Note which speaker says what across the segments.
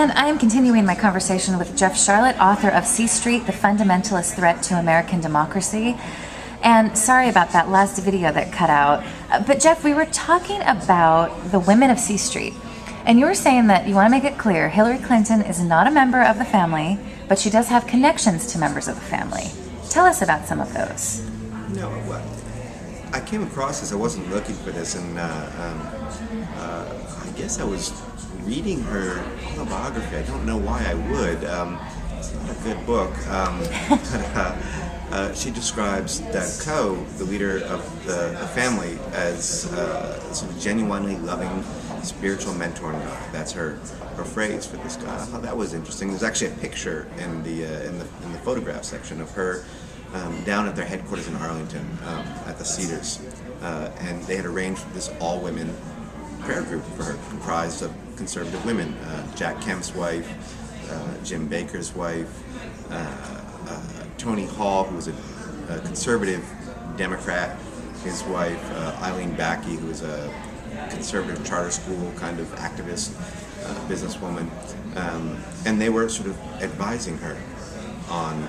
Speaker 1: And I am continuing my conversation with Jeff Sharlet, author of C Street, The Fundamentalist Threat to American Democracy. And sorry about that last video that cut out. But Jeff, we were talking about the women of C Street. And you were saying that you want to make it clear Hillary Clinton is not a member of the family, but she does have connections to members of the family. Tell us about some of those.
Speaker 2: No, I came across this. I wasn't looking for this, and I guess I was reading her autobiography. I don't know why I would. It's not a good book. But she describes Doug Coe, the leader of the family, as sort of genuinely loving, spiritual mentor. That's her phrase for this guy. I thought that was interesting. There's actually a picture in the photograph section of her down at their headquarters in Arlington at the Cedars, and they had arranged this all-women prayer group for her, comprised of conservative women, Jack Kemp's wife, Jim Baker's wife, Tony Hall, who was a conservative Democrat, his wife, Eileen Backey, who was a conservative charter school kind of activist, businesswoman, and they were sort of advising her on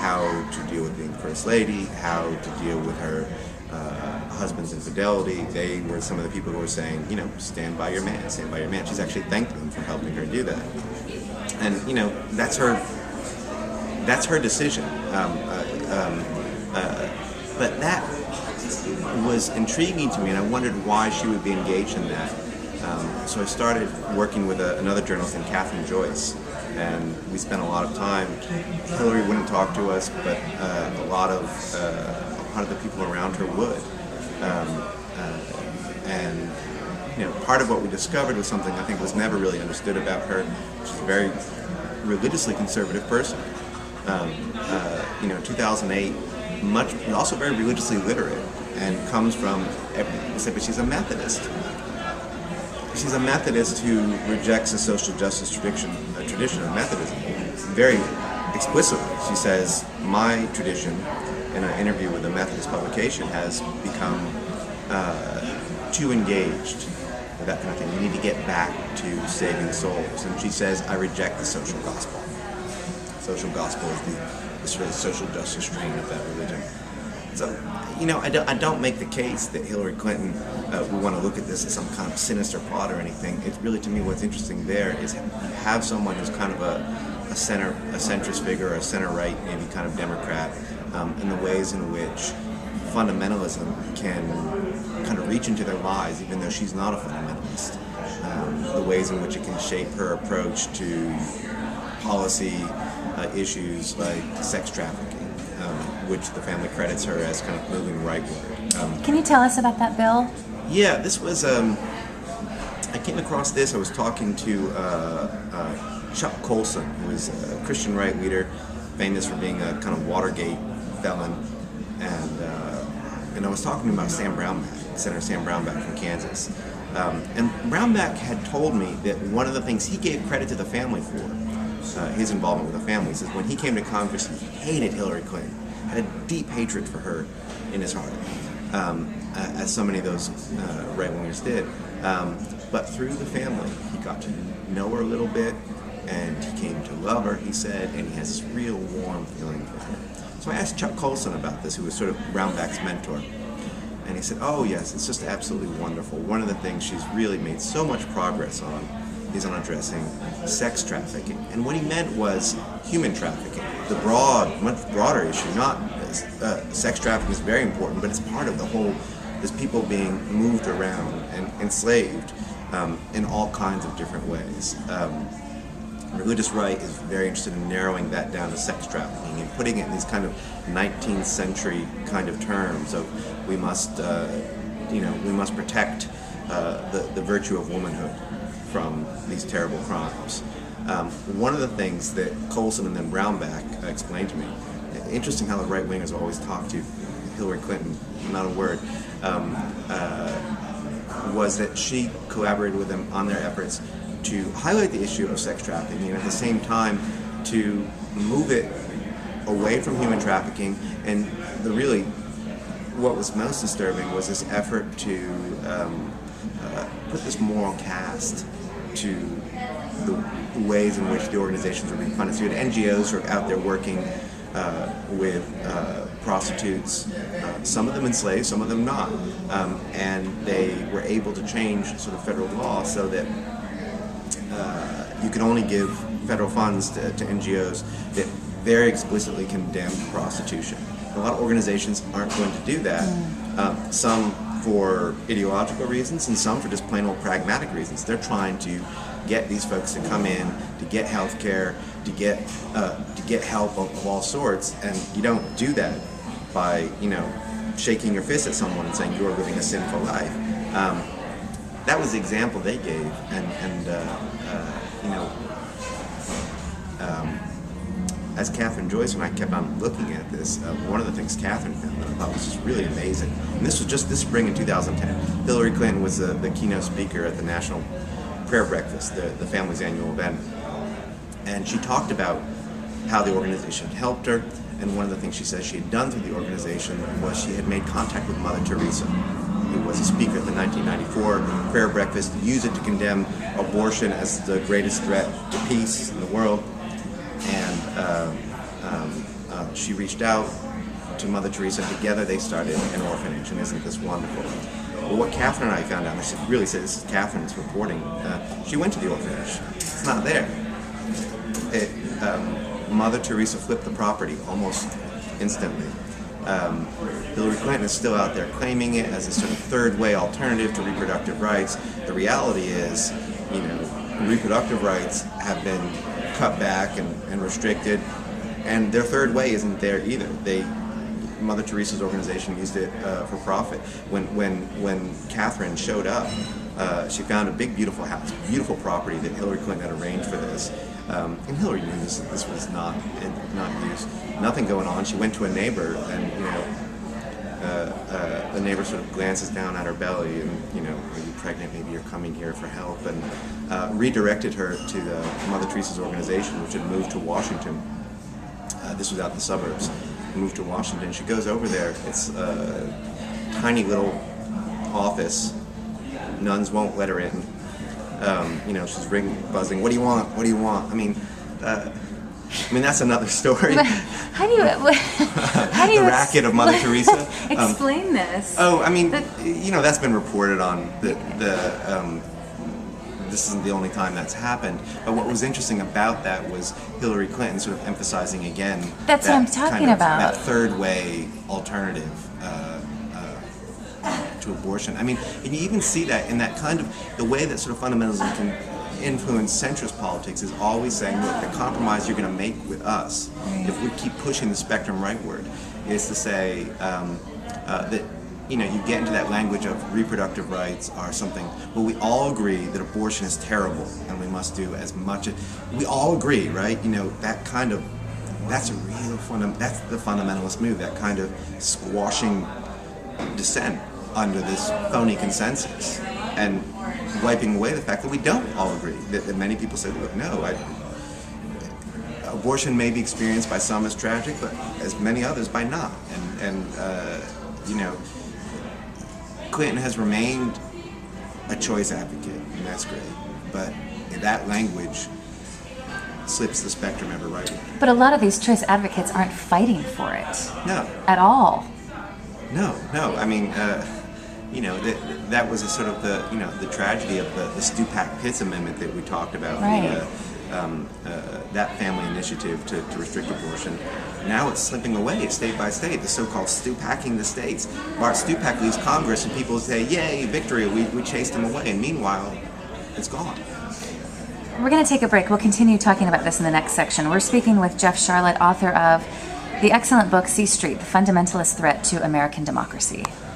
Speaker 2: how to deal with being First Lady, how to deal with her husband's infidelity. They were some of the people who were saying, you know, stand by your man, stand by your man. She's actually thanked them for helping her do that. And, you know, that's her decision. But that was intriguing to me, and I wondered why she would be engaged in that. So I started working with another journalist named Kathryn, Joyce, and we spent a lot of time. Hillary wouldn't talk to us, but a lot of the people around her would. And you know, part of what we discovered was something I think was never really understood about her. She's a very religiously conservative person. You know, 2008, also very religiously literate, and comes from, but she's a Methodist. She's a Methodist who rejects the social justice tradition of Methodism very explicitly. She says, my tradition, in an interview with a Methodist publication, has become too engaged with that kind of thing. We need to get back to saving souls. And she says, I reject the social gospel. Social gospel is the sort of social justice strain of that religion. So, you know, I don't make the case that Hillary Clinton, we want to look at this as some kind of sinister plot or anything. It's really, to me, what's interesting there is have someone who's kind of a centrist figure, or a center-right, maybe kind of Democrat, in the ways in which fundamentalism can kind of reach into their lives, even though she's not a fundamentalist. The ways in which it can shape her approach to policy issues like sex trafficking, which the family credits her as kind of moving rightward.
Speaker 1: Can you tell us about that bill?
Speaker 2: Yeah, this was, I came across this. I was talking to Chuck Colson, who is a Christian right leader, famous for being a kind of Watergate felon, and I was talking to him about Senator Sam Brownback from Kansas. And Brownback had told me that one of the things he gave credit to the family for, his involvement with the family, is when he came to Congress, he hated Hillary Clinton, had a deep hatred for her in his heart, as so many of those right-wingers did. But through the family, he got to know her a little bit, and he came to love her, he said, and he has this real warm feeling for her. So I asked Chuck Colson about this, who was sort of Brownback's mentor, and he said, oh yes, it's just absolutely wonderful. One of the things she's really made so much progress on is on addressing sex trafficking. And what he meant was human trafficking, the much broader issue. Not sex trafficking is very important, but it's part of the whole, there's people being moved around and enslaved in all kinds of different ways. Religious right is very interested in narrowing that down to sex trafficking and putting it in these kind of 19th century kind of terms of we must protect the virtue of womanhood from these terrible crimes. One of the things that Colson and then Brownback explained to me, interesting how the right-wingers always talk to Hillary Clinton, not a word, was that she collaborated with them on their efforts to highlight the issue of sex trafficking and at the same time to move it away from human trafficking. And what was most disturbing was this effort to put this moral cast to ways in which the organizations were being funded. So you had NGOs who were out there working with prostitutes, some of them enslaved, some of them not, and they were able to change sort of federal law so that you could only give federal funds to NGOs that very explicitly condemned prostitution. And a lot of organizations aren't going to do that. Some for ideological reasons, and some for just plain old pragmatic reasons. They're trying to get these folks to come in, to get health care, to get help of all sorts, and you don't do that by, shaking your fist at someone and saying you are living a sinful life. That was the example they gave, and as Kathryn Joyce and I kept on looking at this, one of the things Kathryn found that I thought was just really amazing, and this was just this spring in 2010. Hillary Clinton was the keynote speaker at the National Prayer Breakfast, the family's annual event, and she talked about how the organization helped her, and one of the things she said she had done through the organization was she had made contact with Mother Teresa, who was a speaker at the 1994 Prayer Breakfast, used it to condemn abortion as the greatest threat to peace in the world. And she reached out to Mother Teresa. Together they started an orphanage, and isn't this wonderful? Well, what Kathryn and I found out, and I should really say this is Kathryn's reporting, she went to the orphanage. It's not there. Mother Teresa flipped the property almost instantly. Hillary Clinton is still out there claiming it as a sort of third-way alternative to reproductive rights. The reality is, reproductive rights have been cut back and restricted, and their third way isn't there either. Mother Teresa's organization used it for profit. When Kathryn showed up, she found a big, beautiful house, beautiful property that Hillary Clinton had arranged for this. And Hillary knew this was not used. Nothing going on. She went to a neighbor, and the neighbor sort of glances down at her belly, and are you pregnant? Maybe you're coming here for help, and redirected her to the Mother Teresa's organization, which had moved to Washington. This was out in the suburbs. Moved to Washington. She goes over there. It's a tiny little office. Nuns won't let her in. She's buzzing. What do you want? What do you want? I mean, that's another story.
Speaker 1: How do you
Speaker 2: the racket of Mother Teresa.
Speaker 1: Explain this.
Speaker 2: That's been reported on. This isn't the only time that's happened. But what was interesting about that was Hillary Clinton sort of emphasizing again.
Speaker 1: That's what I'm talking about.
Speaker 2: That third way alternative to abortion. And you even see that in that kind of the way that sort of fundamentalism can influence centrist politics is always saying, look, the compromise you're going to make with us, if we keep pushing the spectrum rightward, is to say that you get into that language of reproductive rights are something. Well, we all agree that abortion is terrible, and we must do as much. We all agree, right? That's a real that's the fundamentalist move. That kind of squashing dissent under this phony consensus and wiping away the fact that we don't all agree. That many people say, look, no, abortion may be experienced by some as tragic, but as many others by not. And Clinton has remained a choice advocate, and that's great. But that language slips the spectrum ever right.
Speaker 1: But a lot of these choice advocates aren't fighting for it.
Speaker 2: No.
Speaker 1: At all.
Speaker 2: No. That was a sort of the tragedy of the Stupak-Pitts amendment that we talked about.
Speaker 1: Right.
Speaker 2: That family initiative to restrict abortion. Now it's slipping away state by state, the so-called Stupacking the states. Bart Stupak leaves Congress and people say, yay, victory, we chased him away. And meanwhile, it's gone.
Speaker 1: We're going to take a break. We'll continue talking about this in the next section. We're speaking with Jeff Sharlet, author of the excellent book, C Street, The Fundamentalist Threat to American Democracy.